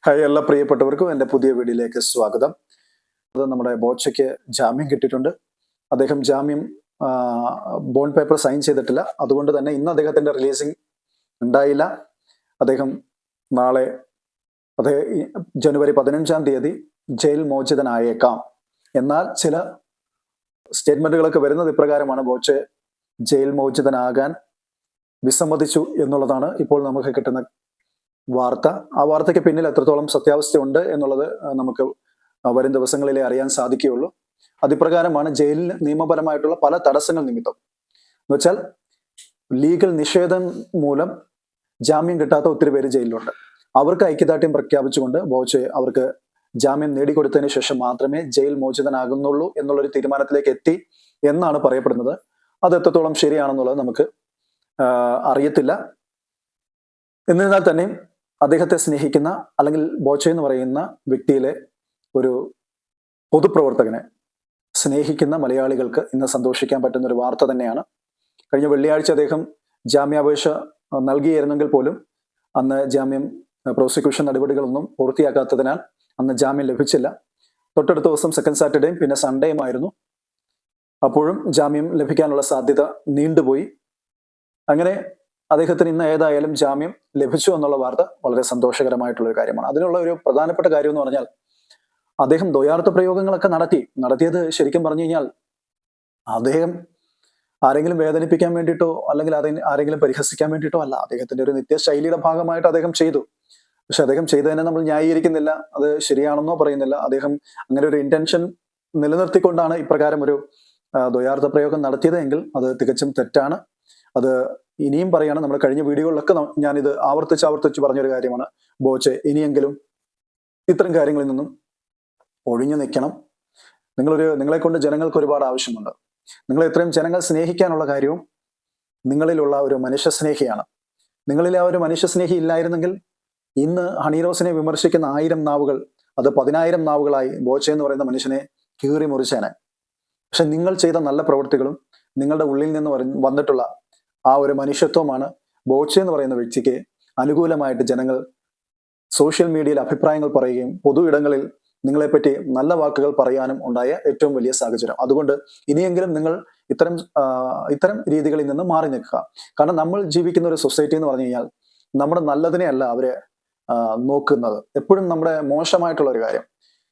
Hi എല്ലാ പ്രിയപ്പെട്ടവർക്കും എൻ്റെ പുതിയ വീഡിയോയിലേക്ക് സ്വാഗതം. അത് നമ്മുടെ ബോച്ചയ്ക്ക് ജാമ്യം കിട്ടിയിട്ടുണ്ട്. അദ്ദേഹം ജാമ്യം ബോണ്ട് പേപ്പർ സൈൻ ചെയ്തിട്ടില്ല. അതുകൊണ്ട് തന്നെ ഇന്ന് അദ്ദേഹത്തിൻ്റെ റിലീസിങ് ഉണ്ടായില്ല. അദ്ദേഹം നാളെ ജനുവരി 15-ാം തീയതി ജയിൽ മോചിതനായേക്കാം. എന്നാൽ ചില സ്റ്റേറ്റ്മെന്റുകളൊക്കെ വരുന്നത് ഇപ്രകാരമാണ്: ബോച്ചെ ജയിൽ മോചിതനാകാൻ വിസമ്മതിച്ചു എന്നുള്ളതാണ് ഇപ്പോൾ നമുക്ക് കിട്ടുന്ന വാർത്ത. ആ വാർത്തയ്ക്ക് പിന്നിൽ എത്രത്തോളം സത്യാവസ്ഥയുണ്ട് എന്നുള്ളത് നമുക്ക് വരും ദിവസങ്ങളിലേ അറിയാൻ സാധിക്കുകയുള്ളൂ. അതിപ്രകാരമാണ് ജയിലിന് നിയമപരമായിട്ടുള്ള പല തടസ്സങ്ങൾ നിമിത്തം, എന്ന് വെച്ചാൽ ലീഗൽ നിഷേധം മൂലം ജാമ്യം കിട്ടാത്ത ഒത്തിരി പേര് ജയിലിലുണ്ട്. അവർക്ക് ഐക്യദാർഢ്യം പ്രഖ്യാപിച്ചുകൊണ്ട് ബോച്ചെ അവർക്ക് ജാമ്യം നേടിക്കൊടുത്തതിന് ശേഷം മാത്രമേ ജയിൽ മോചിതനാകുന്നുള്ളൂ എന്നുള്ളൊരു തീരുമാനത്തിലേക്ക് എത്തി എന്നാണ് പറയപ്പെടുന്നത്. അത് എത്രത്തോളം ശരിയാണെന്നുള്ളത് നമുക്ക് അറിയത്തില്ല. എന്നിരുന്നാൽ തന്നെ അദ്ദേഹത്തെ സ്നേഹിക്കുന്ന, അല്ലെങ്കിൽ ബോച്ചെ എന്ന് പറയുന്ന വ്യക്തിയിലെ ഒരു പൊതുപ്രവർത്തകനെ സ്നേഹിക്കുന്ന മലയാളികൾക്ക് ഇന്ന് സന്തോഷിക്കാൻ പറ്റുന്ന ഒരു വാർത്ത തന്നെയാണ്. കഴിഞ്ഞ വെള്ളിയാഴ്ച അദ്ദേഹം ജാമ്യാപേക്ഷ നൽകിയിരുന്നെങ്കിൽ പോലും അന്ന് ജാമ്യം പ്രോസിക്യൂഷൻ നടപടികളൊന്നും പൂർത്തിയാക്കാത്തതിനാൽ അന്ന് ജാമ്യം ലഭിച്ചില്ല. തൊട്ടടുത്ത ദിവസം സെക്കൻഡ് സാറ്റർഡേയും പിന്നെ സൺഡേയും ആയിരുന്നു. അപ്പോഴും ജാമ്യം ലഭിക്കാനുള്ള സാധ്യത നീണ്ടുപോയി. അങ്ങനെ അദ്ദേഹത്തിന് ഇന്ന് ഏതായാലും ജാമ്യം ലഭിച്ചു എന്നുള്ള വാർത്ത വളരെ സന്തോഷകരമായിട്ടുള്ളൊരു കാര്യമാണ്. അതിനുള്ള ഒരു പ്രധാനപ്പെട്ട കാര്യം എന്ന് പറഞ്ഞാൽ, അദ്ദേഹം ദ്വയാർത്ഥ പ്രയോഗങ്ങളൊക്കെ നടത്തിയത് ശരിക്കും പറഞ്ഞു കഴിഞ്ഞാൽ അദ്ദേഹം ആരെങ്കിലും വേദനിപ്പിക്കാൻ വേണ്ടിയിട്ടോ അല്ലെങ്കിൽ ആരെങ്കിലും പരിഹസിക്കാൻ വേണ്ടിയിട്ടോ അല്ല. അദ്ദേഹത്തിന്റെ ഒരു നിത്യശൈലിയുടെ ഭാഗമായിട്ട് അദ്ദേഹം ചെയ്തു. പക്ഷെ അദ്ദേഹം ചെയ്തതിനെ നമ്മൾ ന്യായീകരിക്കുന്നില്ല, അത് ശരിയാണെന്നോ പറയുന്നില്ല. അദ്ദേഹം അങ്ങനെ ഒരു ഇന്റൻഷൻ നിലനിർത്തിക്കൊണ്ടാണ് ഇപ്രകാരം ഒരു ദ്വയാർത്ഥ പ്രയോഗം നടത്തിയതെങ്കിൽ അത് തികച്ചും തെറ്റാണ്. അത് ഇനിയും പറയാണ്. നമ്മൾ കഴിഞ്ഞ വീഡിയോകളിലൊക്കെ ഞാനിത് ആവർത്തിച്ച് പറഞ്ഞൊരു കാര്യമാണ്. ബോച്ചെ ഇനിയെങ്കിലും ഇത്തരം കാര്യങ്ങളിൽ നിന്നും ഒഴിഞ്ഞു നിൽക്കണം. നിങ്ങളെ കൊണ്ട് ജനങ്ങൾക്ക് ഒരുപാട് ആവശ്യമുണ്ട്. നിങ്ങൾ ഇത്രയും ജനങ്ങൾ സ്നേഹിക്കാനുള്ള കാര്യവും നിങ്ങളിലുള്ള ഒരു മനുഷ്യസ്നേഹിയാണ്. നിങ്ങളിൽ ആ ഒരു മനുഷ്യസ്നേഹി ഇല്ലായിരുന്നെങ്കിൽ ഇന്ന് ഹണി റോസിനെ വിമർശിക്കുന്ന 1000 നാവുകൾ അത് 10,000 നാവുകളായി ബോച്ചെ എന്ന് പറയുന്ന മനുഷ്യനെ കീറി മുറിച്ചേനെ. പക്ഷെ നിങ്ങൾ ചെയ്ത നല്ല പ്രവൃത്തികളും നിങ്ങളുടെ ഉള്ളിൽ നിന്ന് വന്നിട്ടുള്ള ആ ഒരു മനുഷ്യത്വമാണ് ബോച്ചെ എന്ന് പറയുന്ന വ്യക്തിക്ക് അനുകൂലമായിട്ട് ജനങ്ങൾ സോഷ്യൽ മീഡിയയിൽ അഭിപ്രായങ്ങൾ പറയുകയും പൊതു ഇടങ്ങളിൽ നിങ്ങളെപ്പറ്റി നല്ല വാക്കുകൾ പറയാനും ഉണ്ടായ ഏറ്റവും വലിയ സാഹചര്യം. അതുകൊണ്ട് ഇനിയെങ്കിലും നിങ്ങൾ ഇത്തരം രീതികളിൽ നിന്ന് മാറി നിൽക്കുക. കാരണം നമ്മൾ ജീവിക്കുന്ന ഒരു സൊസൈറ്റി എന്ന് പറഞ്ഞു കഴിഞ്ഞാൽ നമ്മുടെ നല്ലതിനെ അല്ല അവരെ നോക്കുന്നത്, എപ്പോഴും നമ്മുടെ മോശമായിട്ടുള്ള ഒരു കാര്യം.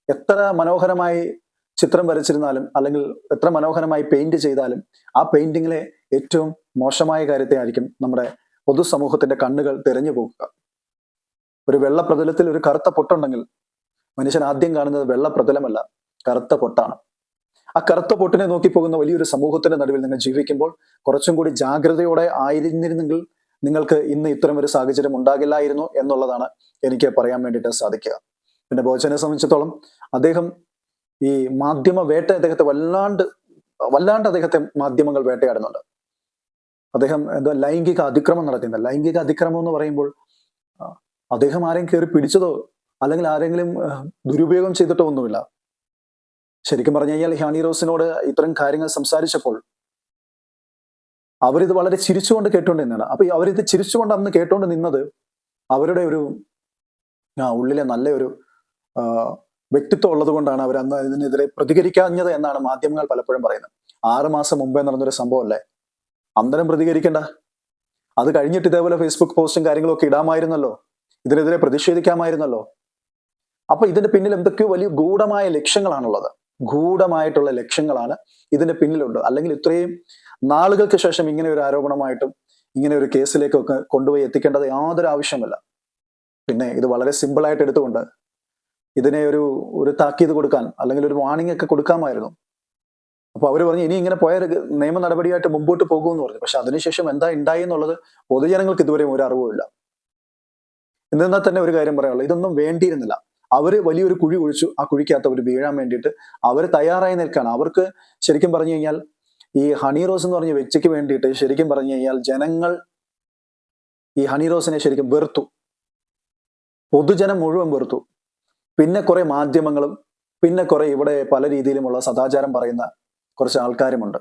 എത്ര മനോഹരമായി ചിത്രം വരച്ചിരുന്നാലും അല്ലെങ്കിൽ എത്ര മനോഹരമായി പെയിന്റ് ചെയ്താലും ആ പെയിന്റിങ്ങിലെ ഏറ്റവും മോശമായ കാര്യത്തെ ആയിരിക്കും നമ്മുടെ പൊതുസമൂഹത്തിന്റെ കണ്ണുകൾ തിരഞ്ഞു പോകുക. ഒരു വെള്ള പ്രതലത്തിൽ ഒരു കറുത്ത പൊട്ടുണ്ടെങ്കിൽ മനുഷ്യൻ ആദ്യം കാണുന്നത് വെള്ള പ്രതലമല്ല, കറുത്ത പൊട്ടാണ്. ആ കറുത്ത പൊട്ടിനെ നോക്കി പോകുന്ന വലിയൊരു സമൂഹത്തിന്റെ നടുവിൽ നിങ്ങൾ ജീവിക്കുമ്പോൾ കുറച്ചും കൂടി ജാഗ്രതയോടെ ആയിരുന്നിരുന്നെങ്കിൽ നിങ്ങൾക്ക് ഇന്ന് ഇത്തരം ഒരു സാഹചര്യം ഉണ്ടാകില്ലായിരുന്നു എന്നുള്ളതാണ് എനിക്ക് പറയാൻ വേണ്ടിയിട്ട് സാധിക്കുക. പിന്നെ ബോച്ചനെ സംബന്ധിച്ചിടത്തോളം അദ്ദേഹം ഈ മാധ്യമ വേട്ട അദ്ദേഹത്തെ വല്ലാണ്ട് അദ്ദേഹത്തെ മാധ്യമങ്ങൾ വേട്ടയാടുന്നുണ്ട്. അദ്ദേഹം ലൈംഗിക അതിക്രമം നടത്തുന്നത്. ലൈംഗിക അതിക്രമം എന്ന് പറയുമ്പോൾ അദ്ദേഹം ആരെയും കയറി പിടിച്ചതോ അല്ലെങ്കിൽ ആരെങ്കിലും ദുരുപയോഗം ചെയ്തിട്ടോ ഒന്നുമില്ല. ശരിക്കും പറഞ്ഞു കഴിഞ്ഞാൽ ഹണി റോസിനോട് ഇത്തരം കാര്യങ്ങൾ സംസാരിച്ചപ്പോൾ അവരിത് വളരെ ചിരിച്ചുകൊണ്ട് കേട്ടുകൊണ്ടിരുന്നതാണ്. അപ്പൊ അവരിത് ചിരിച്ചുകൊണ്ട് അന്ന് കേട്ടുകൊണ്ട് നിന്നത് അവരുടെ ഒരു ഉള്ളിലെ നല്ലൊരു വ്യക്തിത്വം ഉള്ളത് കൊണ്ടാണ് അവർ അന്ന് ഇതിനെതിരെ പ്രതികരിക്കാഞ്ഞത് എന്നാണ് മാധ്യമങ്ങൾ പലപ്പോഴും പറയുന്നത്. 6 മാസം മുമ്പേ നടന്നൊരു സംഭവം അല്ലേ, അന്നേരം പ്രതികരിക്കേണ്ട. അത് കഴിഞ്ഞിട്ട് ഇതേപോലെ ഫേസ്ബുക്ക് പോസ്റ്റും കാര്യങ്ങളൊക്കെ ഇടാമായിരുന്നല്ലോ, ഇതിനെതിരെ പ്രതിഷേധിക്കാമായിരുന്നല്ലോ. അപ്പൊ ഇതിന്റെ പിന്നിൽ എന്തൊക്കെയോ വലിയ ഗൂഢമായ ലക്ഷ്യങ്ങളാണുള്ളത്. ഗൂഢമായിട്ടുള്ള ലക്ഷ്യങ്ങളാണ് ഇതിന്റെ പിന്നിലുണ്ട്. അല്ലെങ്കിൽ ഇത്രയും നാളുകൾക്ക് ശേഷം ഇങ്ങനെ ഒരു ആരോപണമായിട്ടും ഇങ്ങനെ ഒരു കേസിലേക്കൊക്കെ കൊണ്ടുപോയി എത്തിക്കേണ്ടത് യാതൊരു ആവശ്യമില്ല. പിന്നെ ഇത് വളരെ സിമ്പിളായിട്ട് എടുത്തുകൊണ്ട് ഇതിനെ ഒരു താക്കീത് കൊടുക്കാൻ അല്ലെങ്കിൽ ഒരു വാർണിംഗ് ഒക്കെ കൊടുക്കാമായിരുന്നു. അപ്പൊ അവർ പറഞ്ഞു ഇനി ഇങ്ങനെ പോയ നിയമ നടപടിയായിട്ട് മുമ്പോട്ട് പോകുമെന്ന് പറഞ്ഞു. പക്ഷെ അതിനുശേഷം എന്താ ഉണ്ടായി എന്നുള്ളത് പൊതുജനങ്ങൾക്ക് ഇതുവരെയും ഒരു അറിവുമില്ല. എന്നാൽ തന്നെ ഒരു കാര്യം പറയാനുള്ളൂ, ഇതൊന്നും വേണ്ടിയിരുന്നില്ല. അവര് വലിയൊരു കുഴി കുഴിച്ചു, ആ കുഴിക്കകത്ത് അവർ വീഴാൻ വേണ്ടിയിട്ട് അവർ തയ്യാറായി നിൽക്കുകയാണ്. അവർക്ക് ശരിക്കും പറഞ്ഞു കഴിഞ്ഞാൽ ഈ ഹണി റോസ് എന്ന് പറഞ്ഞ വ്യക്തിക്ക് വേണ്ടിയിട്ട് ശരിക്കും പറഞ്ഞു കഴിഞ്ഞാൽ ജനങ്ങൾ ഈ ഹണി റോസിനെ ശരിക്കും വെറുത്തു. പൊതുജനം മുഴുവൻ വെറുത്തു. പിന്നെ കുറെ മാധ്യമങ്ങളും പിന്നെ കുറെ ഇവിടെ പല രീതിയിലുമുള്ള സദാചാരം പറയുന്ന കുറച്ച് ആൾക്കാരുമുണ്ട്.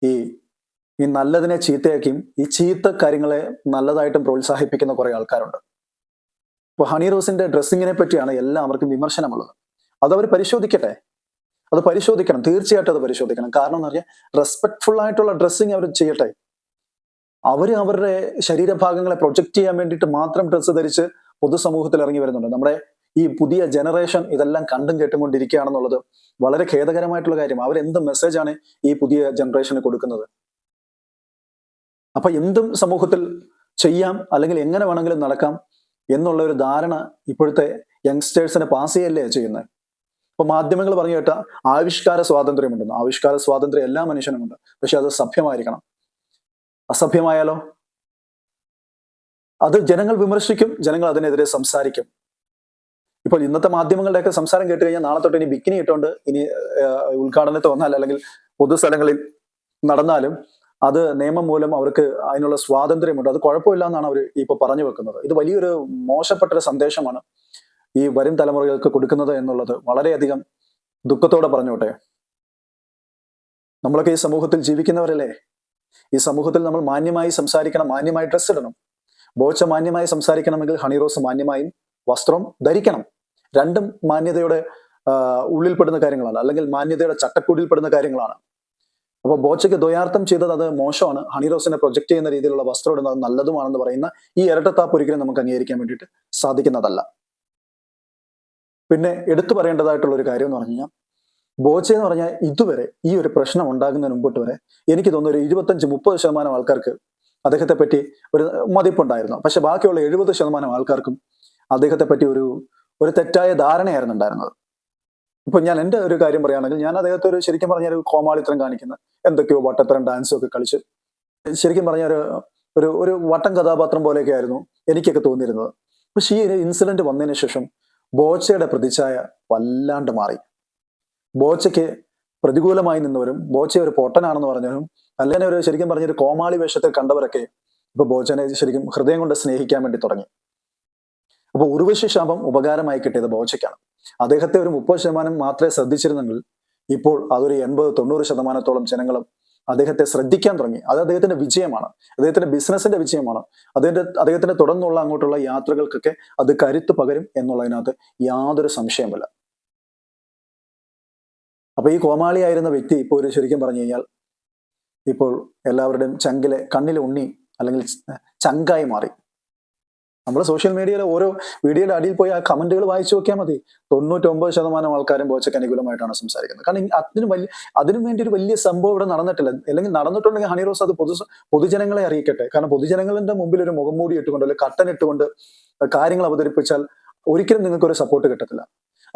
ഈ നല്ലതിനെ ചീത്തയാക്കിയും ഈ ചീത്ത കാര്യങ്ങളെ നല്ലതായിട്ടും പ്രോത്സാഹിപ്പിക്കുന്ന കുറെ ആൾക്കാരുണ്ട്. ഇപ്പൊ ഹണി റോസിന്റെ ഡ്രസ്സിങ്ങിനെ പറ്റിയാണ് എല്ലാവർക്കും വിമർശനമുള്ളത്. അതവർ പരിശോധിക്കട്ടെ, അത് പരിശോധിക്കണം, തീർച്ചയായിട്ടും അത് പരിശോധിക്കണം. കാരണം എന്ന് പറഞ്ഞാൽ റെസ്പെക്ട്ഫുൾ ആയിട്ടുള്ള ഡ്രസ്സിങ് അവർ ചെയ്യട്ടെ. അവരുടെ ശരീരഭാഗങ്ങളെ പ്രൊജക്ട് ചെയ്യാൻ വേണ്ടിയിട്ട് മാത്രം ഡ്രസ്സ് ധരിച്ച് പൊതുസമൂഹത്തിൽ ഇറങ്ങി വരുന്നുണ്ട്. നമ്മുടെ ഈ പുതിയ ജനറേഷൻ ഇതെല്ലാം കണ്ടും കേട്ടും കൊണ്ടിരിക്കുകയാണെന്നുള്ളത് വളരെ ഖേദകരമായിട്ടുള്ള കാര്യം. അവരെന്ത് മെസ്സേജാണ് ഈ പുതിയ ജനറേഷന് കൊടുക്കുന്നത്? അപ്പൊ എന്തും സമൂഹത്തിൽ ചെയ്യാം, അല്ലെങ്കിൽ എങ്ങനെ വേണമെങ്കിലും നടക്കാം എന്നുള്ള ഒരു ധാരണ ഇപ്പോഴത്തെ യങ്സ്റ്റേഴ്സിനെ പാസ് ചെയ്യല്ലേ ചെയ്യുന്നത്. ഇപ്പൊ മാധ്യമങ്ങൾ പറഞ്ഞു കേട്ട ആവിഷ്കാര സ്വാതന്ത്ര്യമുണ്ടെന്ന്. ആവിഷ്കാര സ്വാതന്ത്ര്യം എല്ലാ മനുഷ്യനുമുണ്ട്, പക്ഷെ അത് സഭ്യമായിരിക്കണം. അസഭ്യമായാലോ അത് ജനങ്ങൾ വിമർശിക്കും, ജനങ്ങൾ അതിനെതിരെ സംസാരിക്കും. ഇപ്പോൾ ഇന്നത്തെ മാധ്യമങ്ങളുടെയൊക്കെ സംസാരം കേട്ട് കഴിഞ്ഞാൽ നാളെ തൊട്ട് ഇനി ബിക്കിനി ഇട്ടുകൊണ്ട് ഇനി ഉദ്ഘാടനത്തിൽ വന്നാൽ അല്ലെങ്കിൽ പൊതുസ്ഥലങ്ങളിൽ നടന്നാലും അത് നിയമം മൂലം അവർക്ക് അതിനുള്ള സ്വാതന്ത്ര്യമുണ്ട്, അത് കുഴപ്പമില്ല എന്നാണ് അവർ ഇപ്പൊ പറഞ്ഞു വെക്കുന്നത്. ഇത് വലിയൊരു മോശപ്പെട്ടൊരു സന്ദേശമാണ് ഈ വരും തലമുറകൾക്ക് കൊടുക്കുന്നത് എന്നുള്ളത് വളരെയധികം ദുഃഖത്തോടെ പറഞ്ഞോട്ടെ. നമ്മളൊക്കെ ഈ സമൂഹത്തിൽ ജീവിക്കുന്നവരല്ലേ. ഈ സമൂഹത്തിൽ നമ്മൾ മാന്യമായി സംസാരിക്കണം, മാന്യമായി ഡ്രസ് ഇടണം. ബോച്ച മാന്യമായി സംസാരിക്കണമെങ്കിൽ ഹണി റോസ് മാന്യമായും വസ്ത്രം ധരിക്കണം. രണ്ടും മാന്യതയുടെ ഉള്ളിൽപ്പെടുന്ന കാര്യങ്ങളാണ്, അല്ലെങ്കിൽ മാന്യതയുടെ ചട്ടക്കൂടിൽപ്പെടുന്ന കാര്യങ്ങളാണ്. അപ്പൊ ബോച്ചയ്ക്ക് ദ്വയാർത്ഥം ചെയ്തത് അത് മോശമാണ്. ഹണി റോസിനെ പ്രൊജക്ട് ചെയ്യുന്ന രീതിയിലുള്ള വസ്ത്രം ഇടുന്നത് നല്ലതുമാണെന്ന് പറയുന്ന ഈ ഇരട്ടത്താപ്പ് ഒരിക്കലും നമുക്ക് അംഗീകരിക്കാൻ വേണ്ടിയിട്ട് സാധിക്കുന്നതല്ല. പിന്നെ എടുത്തു പറയേണ്ടതായിട്ടുള്ള ഒരു കാര്യം എന്ന് പറഞ്ഞു കഴിഞ്ഞാൽ, ബോച്ച എന്ന് പറഞ്ഞാൽ ഇതുവരെ ഈ ഒരു പ്രശ്നം ഉണ്ടാകുന്നതിന് മുമ്പോട്ട് വരെ എനിക്ക് തോന്നുന്നു ഒരു 25-30% ആൾക്കാർക്ക് അദ്ദേഹത്തെ പറ്റി ഒരു മതിപ്പുണ്ടായിരുന്നു. പക്ഷെ ബാക്കിയുള്ള 70% ആൾക്കാർക്കും അദ്ദേഹത്തെ പറ്റി ഒരു തെറ്റായ ധാരണയായിരുന്നു ഉണ്ടായിരുന്നത്. ഇപ്പൊ ഞാൻ എൻ്റെ ഒരു കാര്യം പറയുകയാണെങ്കിൽ, ഞാൻ അദ്ദേഹത്തെ ഒരു ശരിക്കും പറഞ്ഞ ഒരു കോമാളിത്തരം കാണിക്കുന്ന എന്തൊക്കെയോ വട്ടത്തരം ഡാൻസും ഒക്കെ കളിച്ച് ശരിക്കും പറഞ്ഞ ഒരു വട്ടം കഥാപാത്രം പോലെയൊക്കെ ആയിരുന്നു എനിക്കൊക്കെ തോന്നിയിരുന്നത്. പക്ഷെ ഈ ഒരു ഇൻസിഡന്റ് വന്നതിന് ശേഷം ബോച്ചയുടെ പ്രതിച്ഛായ വല്ലാണ്ട് മാറി. ബോച്ചയ്ക്ക് പ്രതികൂലമായി നിന്നവരും ബോച്ച ഒരു പൊട്ടനാണെന്ന് പറഞ്ഞവരും അല്ലെങ്കിൽ ഒരു ശരിക്കും പറഞ്ഞൊരു കോമാളി വേഷത്തിൽ കണ്ടവരൊക്കെ ഇപ്പൊ ബോച്ചനെ ശരിക്കും ഹൃദയം കൊണ്ട് സ്നേഹിക്കാൻ വേണ്ടി തുടങ്ങി. അപ്പൊ ഉർവശി ശാപം ഉപകാരമായി കിട്ടിയത് ബോച്ചയ്ക്കാണ്. അദ്ദേഹത്തെ ഒരു 30% മാത്രമേ ശ്രദ്ധിച്ചിരുന്നെങ്കിൽ ഇപ്പോൾ അതൊരു 80-90% ജനങ്ങളും അദ്ദേഹത്തെ ശ്രദ്ധിക്കാൻ തുടങ്ങി. അത് അദ്ദേഹത്തിന്റെ വിജയമാണ്, അദ്ദേഹത്തിന്റെ ബിസിനസിന്റെ വിജയമാണ്. അദ്ദേഹത്തിന്റെ തുടർന്നുള്ള അങ്ങോട്ടുള്ള യാത്രകൾക്കൊക്കെ അത് കരുത്ത് പകരും എന്നുള്ളതിനകത്ത് യാതൊരു സംശയമില്ല. അപ്പൊ ഈ കോമാളിയായിരുന്ന വ്യക്തി ഇപ്പോൾ ഒരു ശരിക്കും പറഞ്ഞു കഴിഞ്ഞാൽ ഇപ്പോൾ എല്ലാവരുടെയും കണ്ണിലെ ഉണ്ണി അല്ലെങ്കിൽ ചങ്കായി മാറി. നമ്മൾ സോഷ്യൽ മീഡിയയിലെ ഓരോ വീഡിയോയുടെ അടിയിൽ പോയി ആ കമന്റുകൾ വായിച്ചു നോക്കിയാൽ മതി. 99% ആൾക്കാരും ബോച്ചയ്ക്ക് അനുകൂലമായിട്ടാണ് സംസാരിക്കുന്നത്. കാരണം അതിനു വേണ്ടി ഒരു വലിയ സംഭവം ഇവിടെ നടന്നിട്ടില്ല. അല്ലെങ്കിൽ നടന്നിട്ടുണ്ടെങ്കിൽ ഹണി റോസ് അത് പൊതുജനങ്ങളെ അറിയിക്കട്ടെ. കാരണം പൊതുജനങ്ങളുടെ മുമ്പിൽ ഒരു മുഖം മൂടി ഇട്ടുകൊണ്ട് അല്ലെങ്കിൽ കട്ടൻ ഇട്ടുകൊണ്ട് കാര്യങ്ങൾ അവതരിപ്പിച്ചാൽ ഒരിക്കലും നിങ്ങൾക്ക് ഒരു സപ്പോർട്ട് കിട്ടത്തില്ല.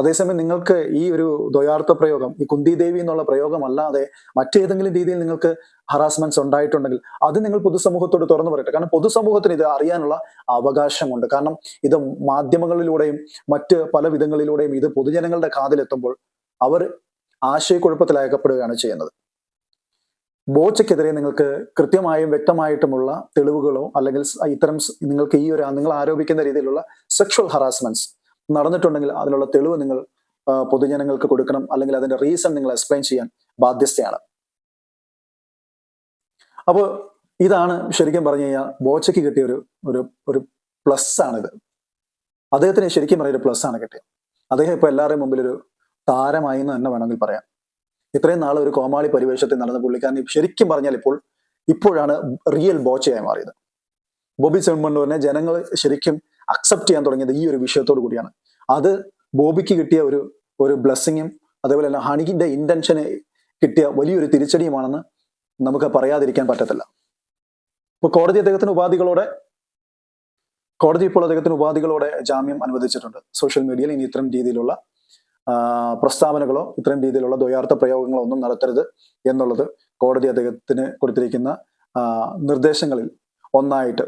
അതേസമയം നിങ്ങൾക്ക് ഈ ഒരു ദ്വയാർത്ഥ പ്രയോഗം, ഈ കുന്തി ദേവി എന്നുള്ള പ്രയോഗം അല്ലാതെ മറ്റേതെങ്കിലും രീതിയിൽ നിങ്ങൾക്ക് ഹറാസ്മെന്റ്സ് ഉണ്ടായിട്ടുണ്ടെങ്കിൽ അത് നിങ്ങൾ പൊതുസമൂഹത്തോട് തുറന്നു പറയട്ടെ. കാരണം പൊതുസമൂഹത്തിന് ഇത് അറിയാനുള്ള അവകാശമുണ്ട്. കാരണം ഇത് മാധ്യമങ്ങളിലൂടെയും മറ്റ് പല വിധങ്ങളിലൂടെയും ഇത് പൊതുജനങ്ങളുടെ കാതിലെത്തുമ്പോൾ അവർ ആശയക്കുഴപ്പത്തിലകപ്പെടുകയാണ് ചെയ്യുന്നത്. ബോച്ചയ്ക്കെതിരെ നിങ്ങൾക്ക് കൃത്യമായും വ്യക്തമായിട്ടുമുള്ള തെളിവുകളോ അല്ലെങ്കിൽ ഇത്തരം നിങ്ങൾക്ക് നിങ്ങൾ ആരോപിക്കുന്ന രീതിയിലുള്ള സെക്ഷൽ ഹറാസ്മെന്റ്സ് നടന്നിട്ടുണ്ടെങ്കിൽ അതിനുള്ള തെളിവ് നിങ്ങൾ പൊതുജനങ്ങൾക്ക് കൊടുക്കണം, അല്ലെങ്കിൽ അതിന്റെ റീസൺ നിങ്ങൾ എക്സ്പ്ലെയിൻ ചെയ്യാൻ ബാധ്യസ്ഥയാണ്. അപ്പോൾ ഇതാണ് ശരിക്കും പറഞ്ഞു കഴിഞ്ഞാൽ ബോച്ചയ്ക്ക് കിട്ടിയ ഒരു പ്ലസ് ആണിത്. അദ്ദേഹത്തിന് ശരിക്കും പറഞ്ഞ ഒരു പ്ലസ് ആണ് കിട്ടിയത്. അദ്ദേഹം ഇപ്പൊ എല്ലാവരുടെയും മുമ്പിൽ ഒരു താരമായി എന്ന് തന്നെ വേണമെങ്കിൽ പറയാം. ഇത്രയും നാൾ ഒരു കോമാളി പരിവേഷത്തിൽ നടന്ന പുള്ളിക്കാരൻ ശരിക്കും പറഞ്ഞാൽ ഇപ്പോഴാണ് റിയൽ ബോച്ചയായി മാറിയത്. ബോബി ചെമ്മണ്ണൂരിനെ ജനങ്ങൾ ശരിക്കും അക്സെപ്റ്റ് ചെയ്യാൻ തുടങ്ങിയത് ഈ ഒരു വിഷയത്തോടു കൂടിയാണ്. അത് ബോബിക്ക് കിട്ടിയ ഒരു ബ്ലെസ്സിങ്ങും അതേപോലെ തന്നെ ഹണിക്കിന്റെ ഇന്റൻഷന് കിട്ടിയ വലിയൊരു തിരിച്ചടിയുമാണെന്ന് നമുക്ക് പറയാതിരിക്കാൻ പറ്റത്തില്ല. ഇപ്പൊ കോടതി ഇപ്പോൾ അദ്ദേഹത്തിന് ഉപാധികളോടെ ജാമ്യം അനുവദിച്ചിട്ടുണ്ട്. സോഷ്യൽ മീഡിയയിൽ ഇനി ഇത്തരം രീതിയിലുള്ള പ്രസ്താവനകളോ ഇത്തരം രീതിയിലുള്ള ദ്വയാർത്ഥ പ്രയോഗങ്ങളോ ഒന്നും നടത്തരുത് എന്നുള്ളത് കോടതി അദ്ദേഹത്തിന് കൊടുത്തിരിക്കുന്ന നിർദ്ദേശങ്ങളിൽ ഒന്നായിട്ട്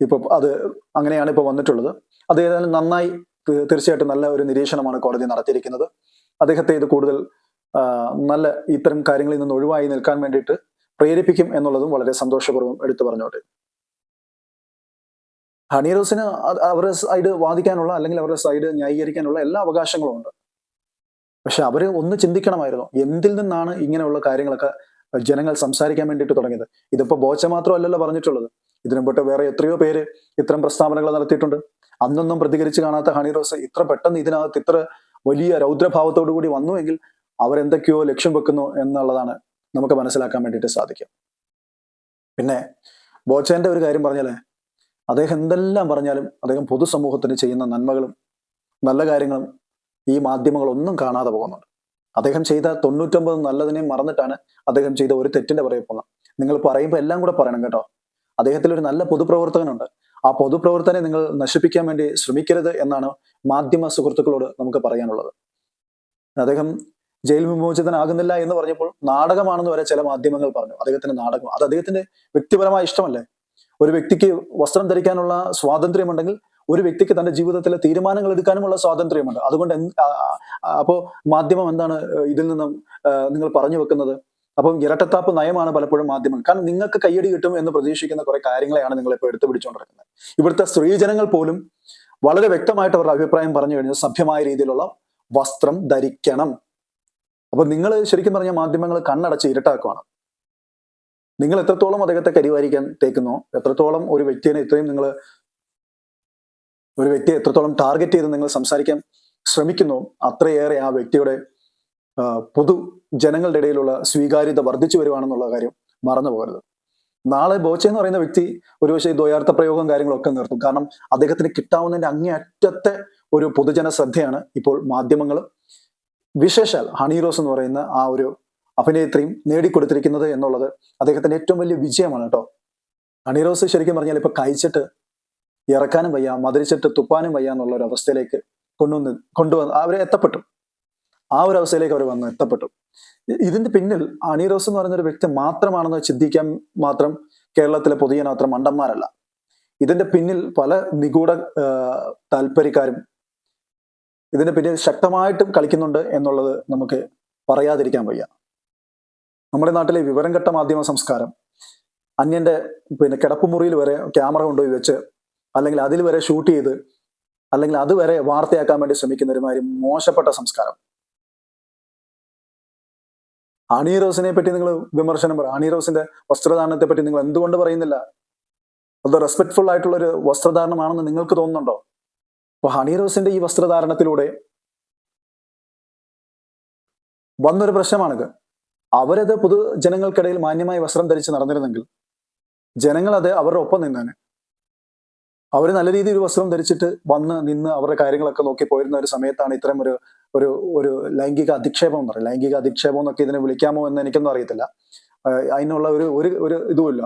ഇപ്പൊ അത് അങ്ങനെയാണ് ഇപ്പൊ വന്നിട്ടുള്ളത്. അത് ഏതായാലും നന്നായി, തീർച്ചയായിട്ടും നല്ല ഒരു നിരീക്ഷണമാണ് കോടതി നടത്തിയിരിക്കുന്നത്. അദ്ദേഹത്തെ ഇത് കൂടുതൽ നല്ല ഇത്തരം കാര്യങ്ങളിൽ നിന്ന് ഒഴിവായി നിൽക്കാൻ വേണ്ടിയിട്ട് പ്രേരിപ്പിക്കും എന്നുള്ളതും വളരെ സന്തോഷപൂർവ്വം എടുത്തു പറഞ്ഞോട്ടെ. ഹണി റോസിന് അവരുടെ സൈഡ് വാദിക്കാനുള്ള അല്ലെങ്കിൽ അവരുടെ സൈഡ് ന്യായീകരിക്കാനുള്ള എല്ലാ അവകാശങ്ങളും ഉണ്ട്. പക്ഷെ അവര് ഒന്ന് ചിന്തിക്കണമായിരുന്നു, എന്തിൽ നിന്നാണ് ഇങ്ങനെയുള്ള കാര്യങ്ങളൊക്കെ ജനങ്ങൾ സംസാരിക്കാൻ വേണ്ടിയിട്ട് തുടങ്ങിയത്. ഇതിപ്പോ ബോച്ച മാത്രമല്ലല്ലോ പറഞ്ഞിട്ടുള്ളത്, ഇതിനു മുമ്പ് വേറെ എത്രയോ പേര് ഇത്തരം പ്രസ്താവനകൾ നടത്തിയിട്ടുണ്ട്. അന്നൊന്നും പ്രതികരിച്ച് കാണാത്ത ഹണി റോസ് ഇത്ര പെട്ടെന്ന് ഇതിനകത്ത് ഇത്ര വലിയ രൗദ്രഭാവത്തോടു കൂടി വന്നുവെങ്കിൽ അവരെന്തൊക്കെയോ ലക്ഷ്യം വെക്കുന്നു എന്നുള്ളതാണ് നമുക്ക് മനസ്സിലാക്കാൻ വേണ്ടിയിട്ട് സാധിക്കും. പിന്നെ ബോച്ചേന്റെ ഒരു കാര്യം പറഞ്ഞാലേ, അദ്ദേഹം എന്തെല്ലാം പറഞ്ഞാലും അദ്ദേഹം പൊതുസമൂഹത്തിന് ചെയ്യുന്ന നന്മകളും നല്ല കാര്യങ്ങളും ഈ മാധ്യമങ്ങളൊന്നും കാണാതെ പോകുന്നുണ്ട്. അദ്ദേഹം ചെയ്ത 99 നല്ലതിനെയും മറന്നിട്ടാണ് അദ്ദേഹം ചെയ്ത ഒരു തെറ്റിന്റെ പുറകെ പോകുന്നത്. നിങ്ങൾ പറയുമ്പോൾ എല്ലാം കൂടെ പറയണം കേട്ടോ. അദ്ദേഹത്തിൽ ഒരു നല്ല പൊതുപ്രവർത്തകനുണ്ട്. ആ പൊതുപ്രവർത്തനെ നിങ്ങൾ നശിപ്പിക്കാൻ വേണ്ടി ശ്രമിക്കരുത് എന്നാണ് മാധ്യമ സുഹൃത്തുക്കളോട് നമുക്ക് പറയാനുള്ളത്. അദ്ദേഹം ജയിൽ വിമോചിതനാകുന്നില്ല എന്ന് പറഞ്ഞപ്പോൾ നാടകമാണെന്ന് വരെ ചില മാധ്യമങ്ങൾ പറഞ്ഞു. അദ്ദേഹത്തിന്റെ നാടകം, അത് അദ്ദേഹത്തിന്റെ വ്യക്തിപരമായ ഇഷ്ടമല്ലേ? ഒരു വ്യക്തിക്ക് വസ്ത്രം ധരിക്കാനുള്ള സ്വാതന്ത്ര്യമുണ്ടെങ്കിൽ ഒരു വ്യക്തിക്ക് തന്റെ ജീവിതത്തിലെ തീരുമാനങ്ങൾ എടുക്കാനുമുള്ള സ്വാതന്ത്ര്യമുണ്ട്. അതുകൊണ്ട് അപ്പോ മാധ്യമം എന്താണ് ഇതിൽ നിന്നും നിങ്ങൾ പറഞ്ഞു വെക്കുന്നത്? അപ്പം ഇരട്ടത്താപ്പ് നയമാണ് പലപ്പോഴും മാധ്യമം. കാരണം നിങ്ങൾക്ക് കയ്യടി കിട്ടും എന്ന് പ്രതീക്ഷിക്കുന്ന കുറെ കാര്യങ്ങളെയാണ് നിങ്ങൾ ഇപ്പോൾ എടുത്തു പിടിച്ചുകൊണ്ടിരിക്കുന്നത്. ഇവിടുത്തെ സ്ത്രീജനങ്ങൾ പോലും വളരെ വ്യക്തമായിട്ട് അവരുടെ അഭിപ്രായം പറഞ്ഞു കഴിഞ്ഞാൽ സഭ്യമായ രീതിയിലുള്ള വസ്ത്രം ധരിക്കണം. അപ്പൊ നിങ്ങൾ ശരിക്കും പറഞ്ഞ മാധ്യമങ്ങൾ കണ്ണടച്ച് ഇരുട്ടാക്കുവാണ്. നിങ്ങൾ എത്രത്തോളം അദ്ദേഹത്തെ കരിവാരിക്കാൻ തേക്കുന്നോ, എത്രത്തോളം ഒരു വ്യക്തിയെ എത്രത്തോളം ടാർഗറ്റ് ചെയ്ത് നിങ്ങൾ സംസാരിക്കാൻ ശ്രമിക്കുന്നു, അത്രയേറെ ആ വ്യക്തിയുടെ പൊതു ജനങ്ങളുടെ ഇടയിലുള്ള സ്വീകാര്യത വർദ്ധിച്ചു വരുവാണെന്നുള്ള കാര്യം മറന്നു പോകരുത്. നാളെ ബോച്ചെ എന്ന് പറയുന്ന വ്യക്തി ഒരുപക്ഷെ ദ്വയാർത്ഥ പ്രയോഗം കാര്യങ്ങളൊക്കെ നിർത്തും. കാരണം അദ്ദേഹത്തിന് കിട്ടാവുന്നതിന്റെ അങ്ങേയറ്റത്തെ ഒരു പൊതുജന ശ്രദ്ധയാണ് ഇപ്പോൾ മാധ്യമങ്ങളും വിശേഷാൽ ഹണി റോസ് എന്ന് പറയുന്ന ആ ഒരു അഭിനേത്രിയും നേടിക്കൊടുത്തിരിക്കുന്നത് എന്നുള്ളത് അദ്ദേഹത്തിന്റെ ഏറ്റവും വലിയ വിജയമാണ് കേട്ടോ. ഹണി റോസ് ശരിക്കും പറഞ്ഞാൽ ഇപ്പൊ കഴിച്ചിട്ട് ഇറക്കാനും വയ്യ, മധുരിച്ചിട്ട് തുപ്പാനും വയ്യ എന്നുള്ള ഒരു അവസ്ഥയിലേക്ക് കൊണ്ടുവന്ന് അവരെ എത്തപ്പെട്ടു. ആ ഒരു അവസ്ഥയിലേക്ക് അവർ എത്തപ്പെട്ടു. ഇതിന്റെ പിന്നിൽ ഹണി റോസ് എന്ന് പറയുന്ന ഒരു വ്യക്തി മാത്രമാണെന്ന് ചിന്തിക്കാൻ മാത്രം കേരളത്തിലെ പൊതുജനം അത്ര മണ്ടന്മാരല്ല. ഇതിന്റെ പിന്നിൽ പല നിഗൂഢ താല്പര്യക്കാരും ഇതിന്റെ പിന്നിൽ ശക്തമായിട്ടും കളിക്കുന്നുണ്ട് എന്നുള്ളത് നമുക്ക് പറയാതിരിക്കാൻ വയ്യ. നമ്മുടെ നാട്ടിലെ വിവരം കെട്ട മാധ്യമ സംസ്കാരം, അന്യന്റെ കിടപ്പുമുറിയിൽ വരെ ക്യാമറ കൊണ്ടുപോയി വെച്ച് അല്ലെങ്കിൽ അതിൽ വരെ ഷൂട്ട് ചെയ്ത് അല്ലെങ്കിൽ അതുവരെ വാർത്തയാക്കാൻ വേണ്ടി ശ്രമിക്കുന്ന ഒരുമാതിരി മോശപ്പെട്ട സംസ്കാരം. ഹണി റോസിനെ പറ്റി നിങ്ങൾ വിമർശനം പറ. ഹണി റോസിന്റെ വസ്ത്രധാരണത്തെ പറ്റി നിങ്ങൾ എന്തുകൊണ്ട് പറയുന്നില്ല? അത് റെസ്പെക്ട്ഫുൾ ആയിട്ടുള്ള ഒരു വസ്ത്രധാരണമാണെന്ന് നിങ്ങൾക്ക് തോന്നുന്നുണ്ടോ? അപ്പൊ ഹണി റോസിന്റെ ഈ വസ്ത്രധാരണത്തിലൂടെ വന്നൊരു പ്രശ്നമാണിത്. അവരത് പൊതുജനങ്ങൾക്കിടയിൽ മാന്യമായി വസ്ത്രം ധരിച്ച് നടന്നിരുന്നെങ്കിൽ ജനങ്ങൾ അത് അവരുടെ ഒപ്പം നിന്നേനെ. അവർ നല്ല രീതിയിൽ ഒരു വസ്ത്രം ധരിച്ചിട്ട് നിന്ന് അവരുടെ കാര്യങ്ങളൊക്കെ നോക്കി പോയിരുന്ന ഒരു സമയത്താണ് ഇത്തരം ഒരു ലൈംഗിക അധിക്ഷേപം എന്ന് പറയും. ലൈംഗിക അധിക്ഷേപം എന്നൊക്കെ ഇതിനെ വിളിക്കാമോ എന്ന് എനിക്കൊന്നും അറിയത്തില്ല. അതിനുള്ള ഒരു ഇതുമില്ല.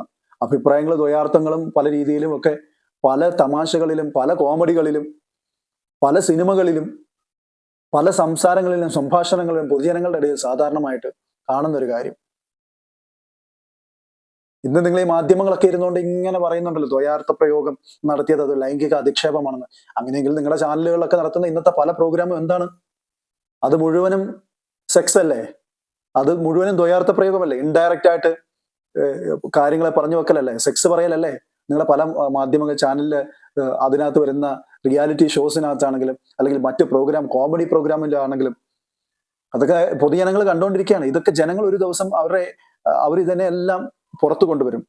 അഭിപ്രായങ്ങൾ ദ്വയാർത്ഥങ്ങളും പല രീതിയിലും ഒക്കെ പല തമാശകളിലും പല കോമഡികളിലും പല സിനിമകളിലും പല സംസാരങ്ങളിലും സംഭാഷണങ്ങളിലും പൊതുജനങ്ങളുടെ ഇടയിൽ സാധാരണമായിട്ട് കാണുന്ന ഒരു കാര്യം. ഇന്ന് നിങ്ങൾ ഈ മാധ്യമങ്ങളൊക്കെ ഇരുന്നുകൊണ്ട് ഇങ്ങനെ പറയുന്നുണ്ടല്ലോ ദ്വയാർത്ഥ പ്രയോഗം നടത്തിയത് അത് ലൈംഗിക അധിക്ഷേപമാണെന്ന്. അങ്ങനെയെങ്കിൽ നിങ്ങളുടെ ചാനലുകളിലൊക്കെ നടത്തുന്ന ഇന്നത്തെ പല പ്രോഗ്രാമും എന്താണ്? അത് മുഴുവനും സെക്സ് അല്ലേ? അത് മുഴുവനും ദ്വയാർത്ഥ പ്രയോഗമല്ലേ? ഇൻഡയറക്റ്റ് ആയിട്ട് കാര്യങ്ങളെ പറഞ്ഞു വെക്കലല്ലേ? സെക്സ് പറയലല്ലേ? നിങ്ങളെ പല മാധ്യമ ചാനലില് അതിനകത്ത് വരുന്ന റിയാലിറ്റി ഷോസിനകത്താണെങ്കിലും അല്ലെങ്കിൽ മറ്റ് കോമഡി പ്രോഗ്രാമിലാണെങ്കിലും അതൊക്കെ പൊതുജനങ്ങൾ കണ്ടുകൊണ്ടിരിക്കുകയാണ്. ഇതൊക്കെ ജനങ്ങൾ ഒരു ദിവസം അവർ ഇതിനെ എല്ലാം പുറത്തു കൊണ്ടുവരും.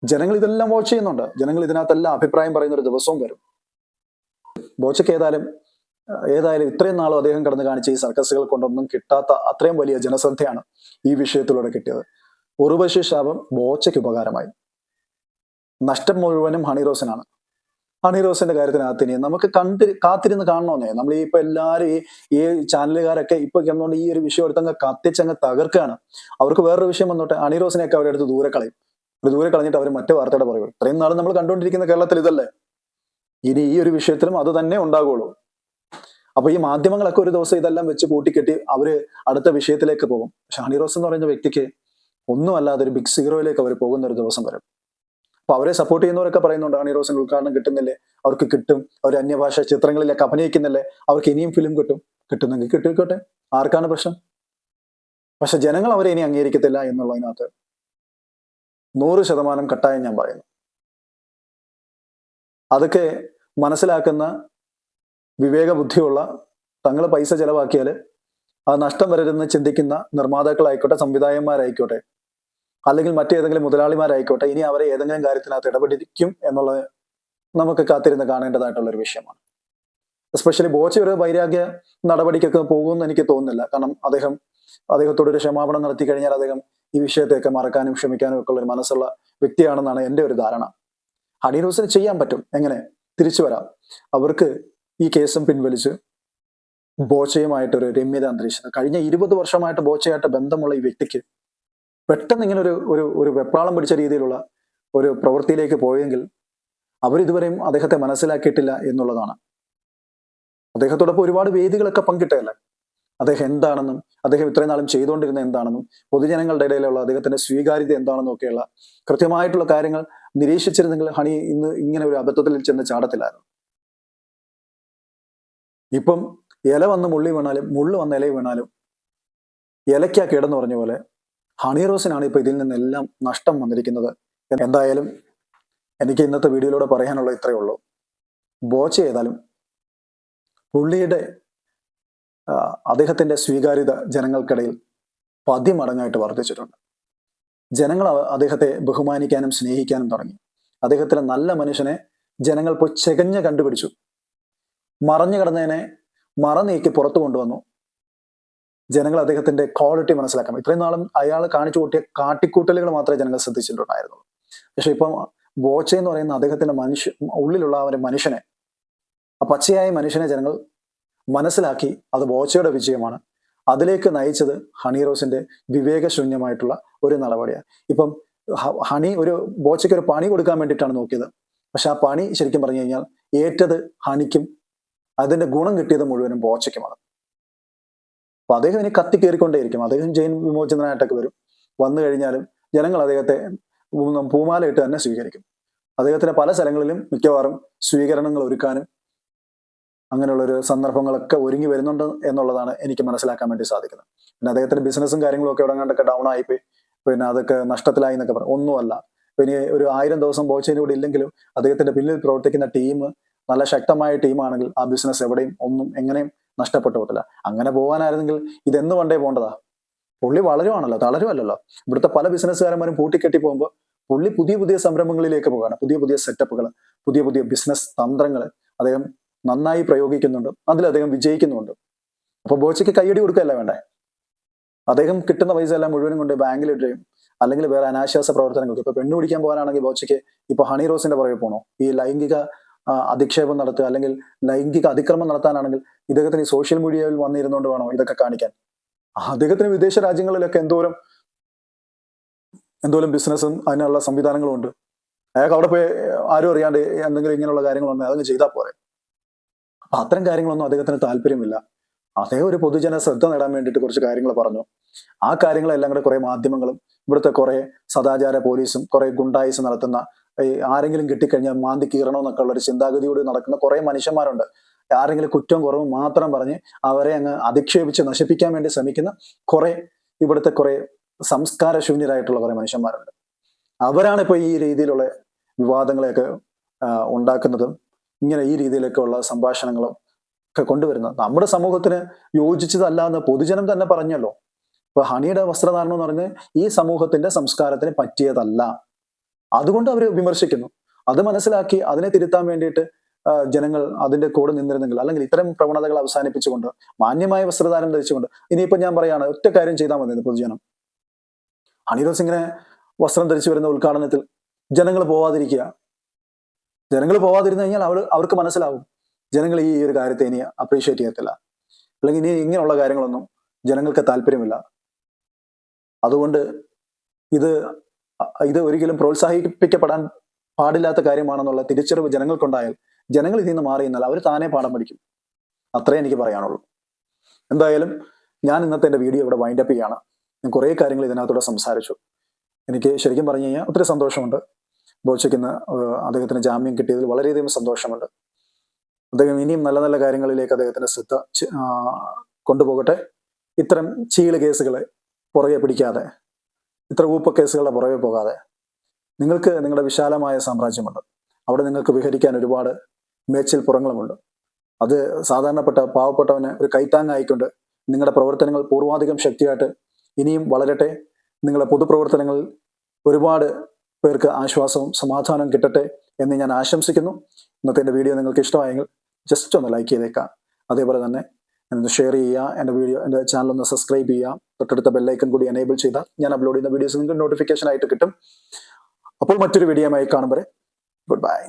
ജനങ്ങൾ ഇതെല്ലാം വാച്ച് ചെയ്യുന്നുണ്ട്. ജനങ്ങൾ ഇതിനകത്തെല്ലാം അഭിപ്രായം പറയുന്ന ഒരു ദിവസവും വരും. ബോച്ചയ്ക്ക് ഏതായാലും ഇത്രയും നാളും അദ്ദേഹം കടന്നു കാണിച്ച ഈ സർക്കസുകൾ കൊണ്ടൊന്നും കിട്ടാത്ത അത്രയും വലിയ ജനശ്രദ്ധയാണ് ഈ വിഷയത്തിലൂടെ കിട്ടിയത്. ഉർവശി ശാപം ബോച്ചയ്ക്ക് ഉപകാരമായി. നഷ്ടം മുഴുവനും ഹണി റോസിനാണ്. ഹണി റോസിന്റെ കാര്യത്തിനകത്ത് ഇനി നമുക്ക് കാത്തിരുന്ന് കാണണമെന്നേ. നമ്മൾ ഇപ്പൊ എല്ലാവരും ഈ ചാനലുകാരൊക്കെ ഇപ്പൊ ചെന്നുകൊണ്ട് ഈ ഒരു വിഷയം എടുത്തങ്ങ് കത്തിച്ചങ്ങ് തകർക്കുകയാണ്. അവർക്ക് വേറൊരു വിഷയം വന്നോട്ടെ, ഹണി റോസിനെയൊക്കെ അവരെടുത്ത് ദൂരെ കളയും. ദൂരെ കളഞ്ഞിട്ട് അവർ മറ്റു വാർത്തയുടെ പറയും. ഇത്രയും നാളും നമ്മൾ കണ്ടുകൊണ്ടിരിക്കുന്ന കേരളത്തിൽ ഇതല്ലേ. ഇനി ഈ ഒരു വിഷയത്തിലും അത് തന്നെ ഉണ്ടാകുള്ളൂ. അപ്പൊ ഈ മാധ്യമങ്ങളൊക്കെ ഒരു ദിവസം ഇതെല്ലാം വെച്ച് കൂട്ടിക്കെട്ടി അവര് അടുത്ത വിഷയത്തിലേക്ക് പോകും. പക്ഷെ ഹണി റോസ് എന്ന് പറയുന്ന വ്യക്തിക്ക് ഒന്നുമല്ലാതെ ഒരു ബിഗ് സീറോയിലേക്ക് അവർ പോകുന്ന ഒരു ദിവസം വരും. അപ്പൊ അവരെ സപ്പോർട്ട് ചെയ്യുന്നവരൊക്കെ പറയുന്നുണ്ട് ഹണി റോസിന് ഉദ്ഘാടനം കിട്ടുന്നില്ലേ, അവർക്ക് കിട്ടും, അവർ അന്യഭാഷ ചിത്രങ്ങളിലൊക്കെ അഭിനയിക്കുന്നില്ലേ, അവർക്ക് ഇനിയും ഫിലിം കിട്ടുന്നെങ്കിൽ കിട്ടിക്കോട്ടെ, ആർക്കാണ് പ്രശ്നം? പക്ഷെ ജനങ്ങൾ അവരെ ഇനി അംഗീകരിക്കത്തില്ല എന്നുള്ളതിനകത്ത് 100% കട്ടായം ഞാൻ പറയുന്നു. അതൊക്കെ മനസ്സിലാക്കുന്ന വിവേക ബുദ്ധിയുള്ള, തങ്ങൾ പൈസ ചെലവാക്കിയാൽ അത് നഷ്ടം വരരുതെന്ന് ചിന്തിക്കുന്ന നിർമ്മാതാക്കളായിക്കോട്ടെ സംവിധായകന്മാരായിക്കോട്ടെ അല്ലെങ്കിൽ മറ്റേതെങ്കിലും മുതലാളിമാരായിക്കോട്ടെ ഇനി അവരെ ഏതെങ്കിലും കാര്യത്തിനകത്ത് ഇടപെടിക്കും എന്നുള്ളത് നമുക്ക് കാത്തിരുന്ന് കാണേണ്ടതായിട്ടുള്ള ഒരു വിഷയമാണ്. എസ്പെഷ്യലി ബോച്ച ഒരു വൈരാഗ്യ നടപടിക്കൊക്കെ പോകുമെന്ന് എനിക്ക് തോന്നുന്നില്ല. കാരണം അദ്ദേഹത്തോട് ഒരു ക്ഷമാപണം നടത്തി കഴിഞ്ഞാൽ അദ്ദേഹം ഈ വിഷയത്തെയൊക്കെ മറക്കാനും ക്ഷമിക്കാനും ഒക്കെ ഉള്ള ഒരു മനസ്സുള്ള വ്യക്തിയാണെന്നാണ് എൻ്റെ ഒരു ധാരണ. ഹണി റോസിന് ചെയ്യാൻ പറ്റും. എങ്ങനെ തിരിച്ചു വരാം? അവർക്ക് ഈ കേസും പിൻവലിച്ച് ബോച്ചയുമായിട്ടൊരു രമ്യത അന്തരീക്ഷം, കഴിഞ്ഞ 20 വർഷമായിട്ട് ബോച്ചയായിട്ട് ബന്ധമുള്ള ഈ വ്യക്തിക്ക് പെട്ടെന്ന് ഇങ്ങനെ ഒരു വെപ്രാളം പിടിച്ച രീതിയിലുള്ള ഒരു പ്രവൃത്തിയിലേക്ക് പോയെങ്കിൽ അവരിതുവരെയും അദ്ദേഹത്തെ മനസ്സിലാക്കിയിട്ടില്ല എന്നുള്ളതാണ്. അദ്ദേഹത്തോടൊപ്പം ഒരുപാട് വേദികളൊക്കെ പങ്കിട്ടതല്ലേ. അദ്ദേഹം എന്താണെന്നും അദ്ദേഹം ഇത്രയും നാളും ചെയ്തുകൊണ്ടിരുന്ന എന്താണെന്നും പൊതുജനങ്ങളുടെ ഇടയിലുള്ള അദ്ദേഹത്തിന്റെ സ്വീകാര്യത എന്താണെന്നും ഒക്കെയുള്ള കൃത്യമായിട്ടുള്ള കാര്യങ്ങൾ നിരീക്ഷിച്ചിരുന്നെങ്കിൽ ഹണി ഇന്ന് ഇങ്ങനെ ഒരു അബദ്ധത്തിൽ ചെന്ന് ചാടത്തില്ലായിരുന്നു. ഇപ്പം ഇല വന്ന് മുള്ളി വീണാലും മുള്ളു വന്ന് ഇല വീണാലും ഇലയ്ക്കാ കിടന്നു പറഞ്ഞ പോലെ ഹണി റോസിനാണ് ഇപ്പൊ ഇതിൽ നിന്നെല്ലാം നഷ്ടം വന്നിരിക്കുന്നത്. എന്തായാലും എനിക്ക് ഇന്നത്തെ വീഡിയോയിലൂടെ പറയാനുള്ള ഇത്രയേ ഉള്ളൂ. ബോച്ച ചെയ്താലും പുള്ളിയുടെ അദ്ദേഹത്തിന്റെ സ്വീകാര്യത ജനങ്ങൾക്കിടയിൽ 10 മടങ്ങായിട്ട് വർദ്ധിച്ചിട്ടുണ്ട്. ജനങ്ങൾ അദ്ദേഹത്തെ ബഹുമാനിക്കാനും സ്നേഹിക്കാനും തുടങ്ങി. അദ്ദേഹത്തിലെ നല്ല മനുഷ്യനെ ജനങ്ങൾ പോയി ചെകഞ്ഞ് കണ്ടുപിടിച്ചു. മറഞ്ഞു കിടന്നതിനെ മറനീക്കി പുറത്തു കൊണ്ടുവന്നു. ജനങ്ങൾ അദ്ദേഹത്തിന്റെ ക്വാളിറ്റി മനസ്സിലാക്കാം. ഇത്രയും നാളും അയാൾ കാണിച്ചു കൂട്ടിയ കാട്ടിക്കൂട്ടലുകൾ മാത്രമേ ജനങ്ങൾ ശ്രദ്ധിച്ചിട്ടുണ്ടായിരുന്നുള്ളൂ. പക്ഷെ ഇപ്പം ബോച്ച എന്ന് പറയുന്ന അദ്ദേഹത്തിന്റെ ഉള്ളിലുള്ള ആ ഒരു മനുഷ്യനെ, ആ പച്ചയായ മനുഷ്യനെ ജനങ്ങൾ മനസ്സിലാക്കി. അത് ബോച്ചയുടെ വിജയമാണ്. അതിലേക്ക് നയിച്ചത് ഹണി റോസിന്റെ വിവേകശൂന്യമായിട്ടുള്ള ഒരു നടപടിയാണ്. ഇപ്പം ഹണി ബോച്ചയ്ക്ക് ഒരു പണി കൊടുക്കാൻ വേണ്ടിയിട്ടാണ് നോക്കിയത്. പക്ഷെ ആ പണി ശരിക്കും പറഞ്ഞു കഴിഞ്ഞാൽ ഏറ്റത് ഹണിക്കും അതിന്റെ ഗുണം കിട്ടിയത് മുഴുവനും ബോച്ചയ്ക്കുമാണ്. അപ്പൊ അദ്ദേഹം ഇനി കത്തി കയറിക്കൊണ്ടേയിരിക്കും. അദ്ദേഹം ജയിൽ വിമോചനമായിട്ടൊക്കെ വരും. വന്നു കഴിഞ്ഞാലും ജനങ്ങൾ അദ്ദേഹത്തെ പൂമാല ഇട്ട് തന്നെ സ്വീകരിക്കും. അദ്ദേഹത്തിന് പല സ്ഥലങ്ങളിലും മിക്കവാറും സ്വീകരണങ്ങൾ ഒരുക്കാനും അങ്ങനെയുള്ളൊരു സന്ദർഭങ്ങളൊക്കെ ഒരുങ്ങി വരുന്നുണ്ട് എന്നുള്ളതാണ് എനിക്ക് മനസ്സിലാക്കാൻ വേണ്ടി സാധിക്കുന്നത്. പിന്നെ അദ്ദേഹത്തിന്റെ ബിസിനസ്സും കാര്യങ്ങളും ഒക്കെ എവിടെങ്ങാണ്ടൊക്കെ ഡൗൺ ആയിപ്പോയി, പിന്നെ അതൊക്കെ നഷ്ടത്തിലായി എന്നൊക്കെ പറയും. ഒന്നുമല്ല. പിന്നെ ഒരു 1000 ദിവസം ബോച്ചയുടെ കൂടെ ഇല്ലെങ്കിലും അദ്ദേഹത്തിന്റെ പിന്നിൽ പ്രവർത്തിക്കുന്ന ടീം നല്ല ശക്തമായ ടീമാണെങ്കിൽ ആ ബിസിനസ് എവിടെയും ഒന്നും എങ്ങനെയും നഷ്ടപ്പെട്ടു പോകത്തില്ല. അങ്ങനെ പോകാനായിരുന്നെങ്കിൽ ഇതെന്ന് പണ്ടേ പോകേണ്ടതാ. പുള്ളി വളരുവാണല്ലോ, തളരുമല്ലോ. ഇവിടുത്തെ പല ബിസിനസ്സുകാരന്മാരും പൂട്ടിക്കെട്ടി പോകുമ്പോൾ പുള്ളി പുതിയ പുതിയ സംരംഭങ്ങളിലേക്ക് പോവുകയാണ്. പുതിയ പുതിയ സെറ്റപ്പുകൾ, പുതിയ പുതിയ ബിസിനസ് തന്ത്രങ്ങൾ അദ്ദേഹം നന്നായി പ്രയോഗിക്കുന്നുണ്ട്. അതിൽ അദ്ദേഹം വിജയിക്കുന്നുണ്ട്. അപ്പൊ ബോച്ചയ്ക്ക് കയ്യടി കൊടുക്കുകയല്ല വേണ്ടേ. അദ്ദേഹം കിട്ടുന്ന പൈസ എല്ലാം മുഴുവനും കൊണ്ട് ബാങ്കിലിടുകയും അല്ലെങ്കിൽ വേറെ അനാശ്വാസ പ്രവർത്തനങ്ങൾക്ക്, ഇപ്പൊ പെണ്ണു പിടിക്കാൻ പോകാനാണെങ്കിൽ ബോച്ചയ്ക്ക് ഇപ്പൊ ഹണി റോസിന്റെ പുറകെ പോകണോ? ഈ ലൈംഗിക അധിക്ഷേപം നടത്തുക അല്ലെങ്കിൽ ലൈംഗിക അതിക്രമം നടത്താനാണെങ്കിൽ ഇദ്ദേഹത്തിന് ഈ സോഷ്യൽ മീഡിയയിൽ വന്നിരുന്നുകൊണ്ട് വേണോ ഇതൊക്കെ കാണിക്കാൻ? അദ്ദേഹത്തിന് വിദേശ രാജ്യങ്ങളിലൊക്കെ എന്തോരം ബിസിനസ്സും അതിനുള്ള സംവിധാനങ്ങളും ഉണ്ട്. അയാൾക്ക് അവിടെ പോയി ആരും അറിയാണ്ട് എന്തെങ്കിലും ഇങ്ങനെയുള്ള കാര്യങ്ങളുണ്ട് അതങ്ങ് ചെയ്താൽ പോരെ. അപ്പൊ അത്തരം കാര്യങ്ങളൊന്നും അദ്ദേഹത്തിന് താല്പര്യമില്ല. അദ്ദേഹം ഒരു പൊതുജന ശ്രദ്ധ നേടാൻ വേണ്ടിയിട്ട് കുറച്ച് കാര്യങ്ങൾ പറഞ്ഞു. ആ കാര്യങ്ങളെല്ലാം കൂടെ കുറെ മാധ്യമങ്ങളും ഇവിടുത്തെ കുറെ സദാചാര പോലീസും കുറെ ഗുണ്ടായിസ് നടത്തുന്ന ആരെങ്കിലും കിട്ടിക്കഴിഞ്ഞാൽ മാന്തി കീറണമെന്നൊക്കെ ഉള്ള ഒരു ചിന്താഗതിയോട് നടക്കുന്ന കുറെ മനുഷ്യന്മാരുണ്ട്. ആരെങ്കിലും കുറ്റം കുറവ് മാത്രം പറഞ്ഞ് അവരെ അങ്ങ് അധിക്ഷേപിച്ച് നശിപ്പിക്കാൻ വേണ്ടി ശ്രമിക്കുന്ന ഇവിടുത്തെ കുറെ സംസ്കാരശൂന്യരായിട്ടുള്ള കുറെ മനുഷ്യന്മാരുണ്ട്. അവരാണ് ഇപ്പൊ ഈ രീതിയിലുള്ള വിവാദങ്ങളെയൊക്കെ ഉണ്ടാക്കുന്നതും ഇങ്ങനെ ഈ രീതിയിലൊക്കെയുള്ള സംഭാഷണങ്ങളും ഒക്കെ കൊണ്ടുവരുന്നത്. നമ്മുടെ സമൂഹത്തിന് യോജിച്ചതല്ല എന്ന് പൊതുജനം തന്നെ പറഞ്ഞല്ലോ. ഇപ്പൊ ഹണിയുടെ വസ്ത്രധാരണം എന്ന് പറഞ്ഞ് ഈ സമൂഹത്തിന്റെ സംസ്കാരത്തിന് പറ്റിയതല്ല. അതുകൊണ്ട് അവർ വിമർശിക്കുന്നു. അത് മനസ്സിലാക്കി അതിനെ തിരുത്താൻ വേണ്ടിയിട്ട് ജനങ്ങൾ അതിന്റെ കൂടെ നിന്നിരുന്നെങ്കിൽ, അല്ലെങ്കിൽ ഇത്തരം പ്രവണതകൾ അവസാനിപ്പിച്ചുകൊണ്ട് മാന്യമായ വസ്ത്രധാരണം ധരിച്ചുകൊണ്ട്, ഇനിയിപ്പോ ഞാൻ പറയാണ് ഒറ്റ കാര്യം ചെയ്താൽ മതി. പൊതുജനം ഹണി റോസ് ഇങ്ങനെ വസ്ത്രം ധരിച്ചു വരുന്ന ഉദ്ഘാടനത്തിൽ ജനങ്ങൾ പോവാതിരിക്കുക. ജനങ്ങൾ പോവാതിരുന്നു കഴിഞ്ഞാൽ അവർക്ക് മനസ്സിലാവും ജനങ്ങൾ ഈ ഒരു കാര്യത്തെ ഇനി അപ്രീഷിയേറ്റ് ചെയ്യത്തില്ല, അല്ലെങ്കിൽ ഇനി ഇങ്ങനെയുള്ള കാര്യങ്ങളൊന്നും ജനങ്ങൾക്ക് താല്പര്യമില്ല. അതുകൊണ്ട് ഇത് ഒരിക്കലും പ്രോത്സാഹിപ്പിക്കപ്പെടാൻ പാടില്ലാത്ത കാര്യമാണെന്നുള്ള തിരിച്ചറിവ് ജനങ്ങൾക്കുണ്ടായാൽ ജനങ്ങൾ ഇതിൽ നിന്ന് മാറി എന്നാൽ അവർ താനേ പാഠം പഠിക്കും. അത്രേ എനിക്ക് പറയാനുള്ളൂ. എന്തായാലും ഞാൻ ഇന്നത്തെ എൻ്റെ വീഡിയോ ഇവിടെ വൈൻഡപ്പ് ചെയ്യാണ്. ഞാൻ കുറേ കാര്യങ്ങൾ ഇതിനകത്തൂടെ സംസാരിച്ചു. എനിക്ക് ശരിക്കും പറഞ്ഞു കഴിഞ്ഞാൽ ഒത്തിരി സന്തോഷമുണ്ട്. ബോച്ചയ്ക്ക് ഇന്ന് അദ്ദേഹത്തിന് ജാമ്യം കിട്ടിയതിൽ വളരെയധികം സന്തോഷമുണ്ട്. അദ്ദേഹം ഇനിയും നല്ല നല്ല കാര്യങ്ങളിലേക്ക് അദ്ദേഹത്തിന്റെ ശ്രദ്ധ കൊണ്ടുപോകട്ടെ. ഇത്തരം ചീള് കേസുകളെ പുറകെ പിടിക്കാതെ, ഇത്ര ഊപ്പ കേസുകളുടെ പുറകെ പോകാതെ, നിങ്ങൾക്ക് നിങ്ങളുടെ വിശാലമായ സാമ്രാജ്യമുണ്ട്. അവിടെ നിങ്ങൾക്ക് വിഹരിക്കാൻ ഒരുപാട് മേച്ചിൽ പുറങ്ങളുമുണ്ട്. അത് സാധാരണപ്പെട്ട പാവപ്പെട്ടവന് ഒരു കൈത്താങ്ങായിക്കൊണ്ട് നിങ്ങളുടെ പ്രവർത്തനങ്ങൾ പൂർവാധികം ശക്തിയായിട്ട് ഇനിയും വളരട്ടെ. നിങ്ങളുടെ പൊതുപ്രവർത്തനങ്ങളിൽ ഒരുപാട് പേർക്ക് ആശ്വാസവും സമാധാനവും കിട്ടട്ടെ എന്ന് ഞാൻ ആശംസിക്കുന്നു. ഇന്നത്തെ എൻ്റെ വീഡിയോ നിങ്ങൾക്ക് ഇഷ്ടമായെങ്കിൽ ജസ്റ്റ് ഒന്ന് ലൈക്ക് ചെയ്തേക്കാം. അതേപോലെ തന്നെ ഒന്ന് ഷെയർ ചെയ്യുക, എൻ്റെ ചാനൽ ഒന്ന് സബ്സ്ക്രൈബ് ചെയ്യുക, തൊട്ടടുത്ത ബെല്ലൈക്കൺ കൂടി എനേബിൾ ചെയ്താൽ ഞാൻ അപ്ലോഡ് ചെയ്യുന്ന വീഡിയോസ് നിങ്ങൾക്ക് നോട്ടിഫിക്കേഷൻ ആയിട്ട് കിട്ടും. അപ്പോൾ മറ്റൊരു വീഡിയോയുമായി കാണും വരെ ഗുഡ് ബൈ.